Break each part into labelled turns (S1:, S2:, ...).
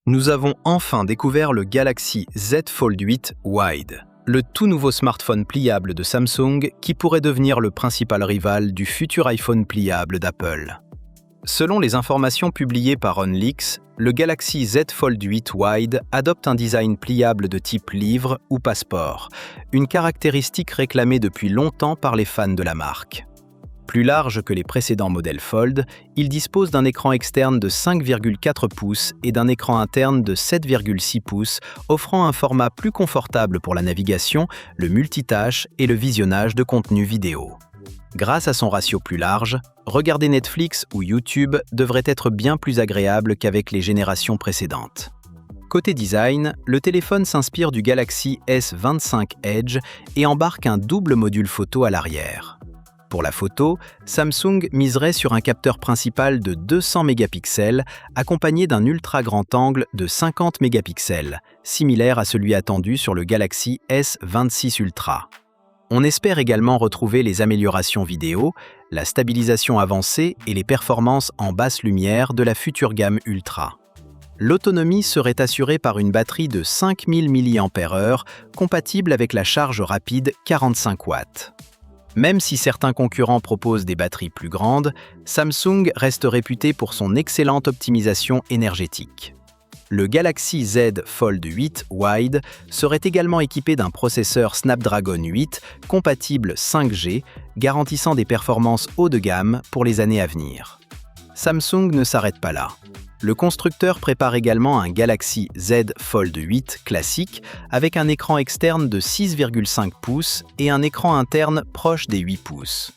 S1: Nous avons enfin découvert le Galaxy Z Fold 8 Wide, le tout nouveau smartphone pliable de Samsung qui pourrait devenir le principal rival du futur iPhone pliable d'Apple. Selon les informations publiées par OnLeaks, le Galaxy Z Fold 8 Wide adopte un design pliable de type livre ou passeport, une caractéristique réclamée depuis longtemps par les fans de la marque. Plus large que les précédents modèles Fold, il dispose d'un écran externe de 5,4 pouces et d'un écran interne de 7,6 pouces, offrant un format plus confortable pour la navigation, le multitâche et le visionnage de contenu vidéo. Grâce à son ratio plus large, regarder Netflix ou YouTube devrait être bien plus agréable qu'avec les générations précédentes. Côté design, le téléphone s'inspire du Galaxy S25 Edge et embarque un double module photo à l'arrière. Pour la photo, Samsung miserait sur un capteur principal de 200 mégapixels accompagné d'un ultra grand angle de 50 mégapixels, similaire à celui attendu sur le Galaxy S26 Ultra. On espère également retrouver les améliorations vidéo, la stabilisation avancée et les performances en basse lumière de la future gamme Ultra. L'autonomie serait assurée par une batterie de 5000 mAh compatible avec la charge rapide 45 watts. Même si certains concurrents proposent des batteries plus grandes, Samsung reste réputé pour son excellente optimisation énergétique. Le Galaxy Z Fold 8 Wide serait également équipé d'un processeur Snapdragon 8 compatible 5G, garantissant des performances haut de gamme pour les années à venir. Samsung ne s'arrête pas là. Le constructeur prépare également un Galaxy Z Fold 8 classique avec un écran externe de 6,5 pouces et un écran interne proche des 8 pouces.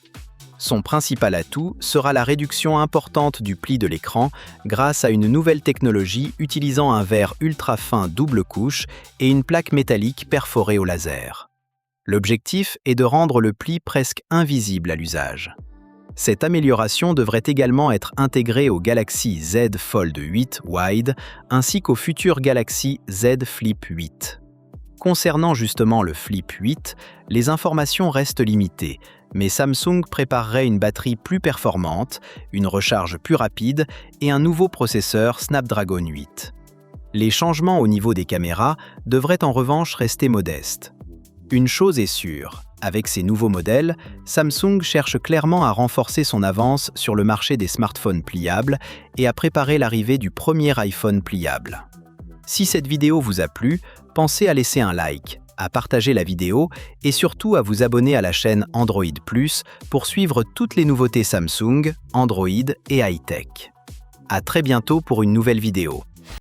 S1: Son principal atout sera la réduction importante du pli de l'écran grâce à une nouvelle technologie utilisant un verre ultra fin double couche et une plaque métallique perforée au laser. L'objectif est de rendre le pli presque invisible à l'usage. Cette amélioration devrait également être intégrée au Galaxy Z Fold 8 Wide ainsi qu'au futur Galaxy Z Flip 8. Concernant justement le Flip 8, les informations restent limitées, mais Samsung préparerait une batterie plus performante, une recharge plus rapide et un nouveau processeur Snapdragon 8. Les changements au niveau des caméras devraient en revanche rester modestes. Une chose est sûre, avec ces nouveaux modèles, Samsung cherche clairement à renforcer son avance sur le marché des smartphones pliables et à préparer l'arrivée du premier iPhone pliable. Si cette vidéo vous a plu, pensez à laisser un like, à partager la vidéo et surtout à vous abonner à la chaîne Android Plus pour suivre toutes les nouveautés Samsung, Android et high-tech. À très bientôt pour une nouvelle vidéo.